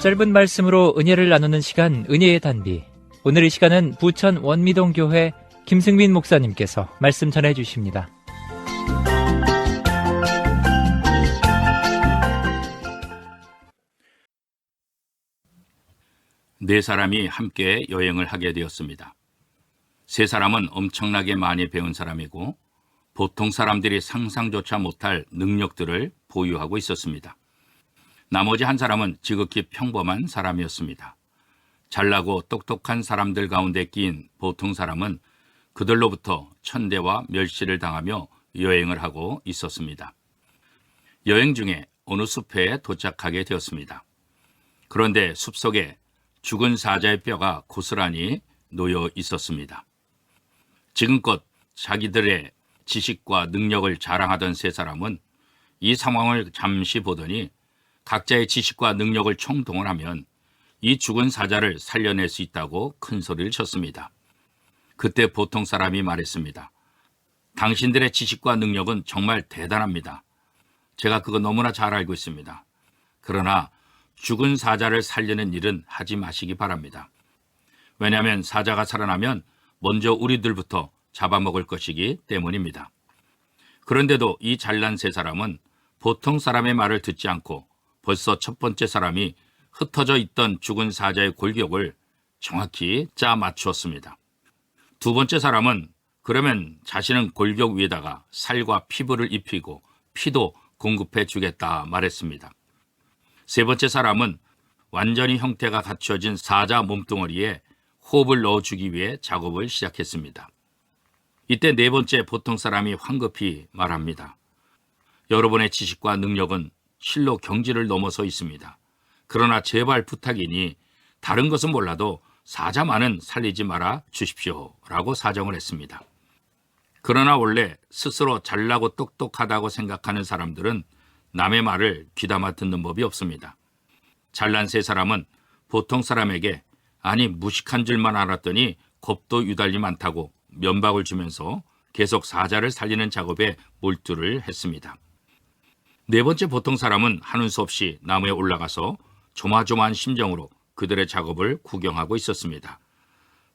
짧은 말씀으로 은혜를 나누는 시간, 은혜의 단비. 오늘 이 시간은 부천 원미동교회 김승민 목사님께서 말씀 전해주십니다. 네 사람이 함께 여행을 하게 되었습니다. 세 사람은 엄청나게 많이 배운 사람이고 보통 사람들이 상상조차 못할 능력들을 보유하고 있었습니다. 나머지 한 사람은 지극히 평범한 사람이었습니다. 잘나고 똑똑한 사람들 가운데 끼인 보통 사람은 그들로부터 천대와 멸시를 당하며 여행을 하고 있었습니다. 여행 중에 어느 숲에 도착하게 되었습니다. 그런데 숲속에 죽은 사자의 뼈가 고스란히 놓여 있었습니다. 지금껏 자기들의 지식과 능력을 자랑하던 세 사람은 이 상황을 잠시 보더니 각자의 지식과 능력을 총동원하면 이 죽은 사자를 살려낼 수 있다고 큰 소리를 쳤습니다. 그때 보통 사람이 말했습니다. 당신들의 지식과 능력은 정말 대단합니다. 제가 그거 너무나 잘 알고 있습니다. 그러나 죽은 사자를 살리는 일은 하지 마시기 바랍니다. 왜냐하면 사자가 살아나면 먼저 우리들부터 잡아먹을 것이기 때문입니다. 그런데도 이 잘난 세 사람은 보통 사람의 말을 듣지 않고 벌써 첫 번째 사람이 흩어져 있던 죽은 사자의 골격을 정확히 짜 맞추었습니다. 두 번째 사람은 그러면 자신은 골격 위에다가 살과 피부를 입히고 피도 공급해 주겠다 말했습니다. 세 번째 사람은 완전히 형태가 갖춰진 사자 몸뚱어리에 호흡을 넣어주기 위해 작업을 시작했습니다. 이때 네 번째 보통 사람이 황급히 말합니다. 여러분의 지식과 능력은 실로 경지를 넘어서 있습니다. 그러나 제발 부탁이니 다른 것은 몰라도 사자만은 살리지 말아 주십시오 라고 사정을 했습니다. 그러나 원래 스스로 잘나고 똑똑하다고 생각하는 사람들은 남의 말을 귀담아 듣는 법이 없습니다. 잘난 세 사람은 보통 사람에게 아니 무식한 줄만 알았더니 겁도 유달리 많다고 면박을 주면서 계속 사자를 살리는 작업에 몰두를 했습니다. 네 번째 보통 사람은 하는 수 없이 나무에 올라가서 조마조마한 심정으로 그들의 작업을 구경하고 있었습니다.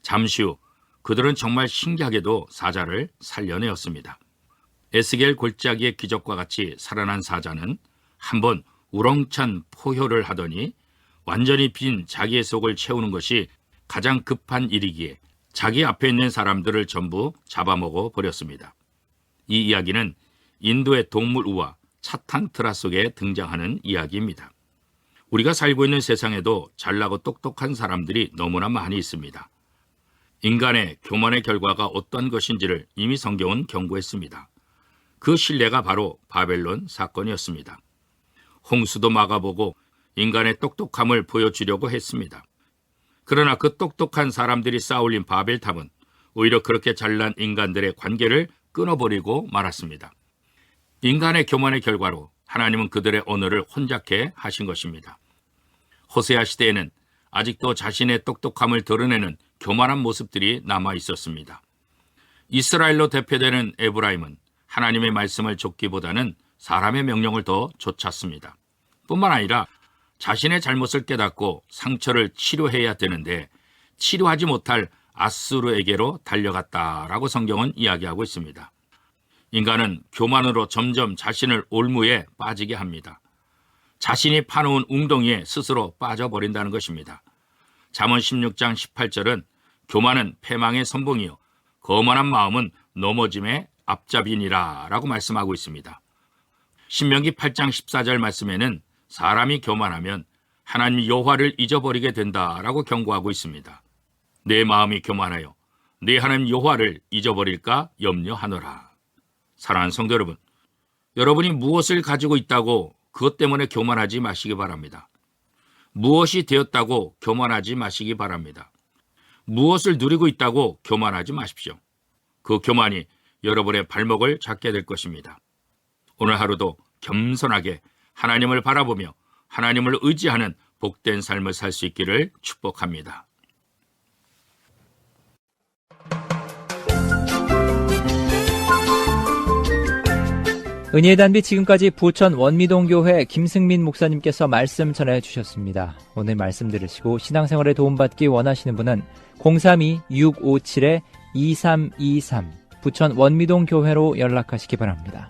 잠시 후 그들은 정말 신기하게도 사자를 살려내었습니다. 에스겔 골짜기의 기적과 같이 살아난 사자는 한번 우렁찬 포효를 하더니 완전히 빈 자기의 속을 채우는 것이 가장 급한 일이기에 자기 앞에 있는 사람들을 전부 잡아먹어 버렸습니다. 이 이야기는 인도의 동물우화 차탄트라 속에 등장하는 이야기입니다. 우리가 살고 있는 세상에도 잘나고 똑똑한 사람들이 너무나 많이 있습니다. 인간의 교만의 결과가 어떤 것인지를 이미 성경은 경고했습니다. 그 신뢰가 바로 바벨론 사건이었습니다. 홍수도 막아보고 인간의 똑똑함을 보여주려고 했습니다. 그러나 그 똑똑한 사람들이 쌓아올린 바벨탑은 오히려 그렇게 잘난 인간들의 관계를 끊어버리고 말았습니다. 인간의 교만의 결과로 하나님은 그들의 언어를 혼잡케 하신 것입니다. 호세아 시대에는 아직도 자신의 똑똑함을 드러내는 교만한 모습들이 남아 있었습니다. 이스라엘로 대표되는 에브라임은 하나님의 말씀을 좇기보다는 사람의 명령을 더 좇았습니다. 뿐만 아니라 자신의 잘못을 깨닫고 상처를 치료해야 되는데 치료하지 못할 아수르에게로 달려갔다라고 성경은 이야기하고 있습니다. 인간은 교만으로 점점 자신을 올무에 빠지게 합니다. 자신이 파놓은 웅덩이에 스스로 빠져버린다는 것입니다. 잠언 16장 18절은 교만은 패망의 선봉이요 거만한 마음은 넘어짐의 앞잡이니라 라고 말씀하고 있습니다. 신명기 8장 14절 말씀에는 사람이 교만하면 하나님 여호와를 잊어버리게 된다라고 경고하고 있습니다. 내 마음이 교만하여 내 하나님 여호와를 잊어버릴까 염려하노라. 사랑하는 성도 여러분, 여러분이 무엇을 가지고 있다고 그것 때문에 교만하지 마시기 바랍니다. 무엇이 되었다고 교만하지 마시기 바랍니다. 무엇을 누리고 있다고 교만하지 마십시오. 그 교만이 여러분의 발목을 잡게 될 것입니다. 오늘 하루도 겸손하게 하나님을 바라보며 하나님을 의지하는 복된 삶을 살 수 있기를 축복합니다. 은혜의 단비 지금까지 부천 원미동교회 김승민 목사님께서 말씀 전해주셨습니다. 오늘 말씀 들으시고 신앙생활에 도움받기 원하시는 분은 032-657-2323 부천 원미동교회로 연락하시기 바랍니다.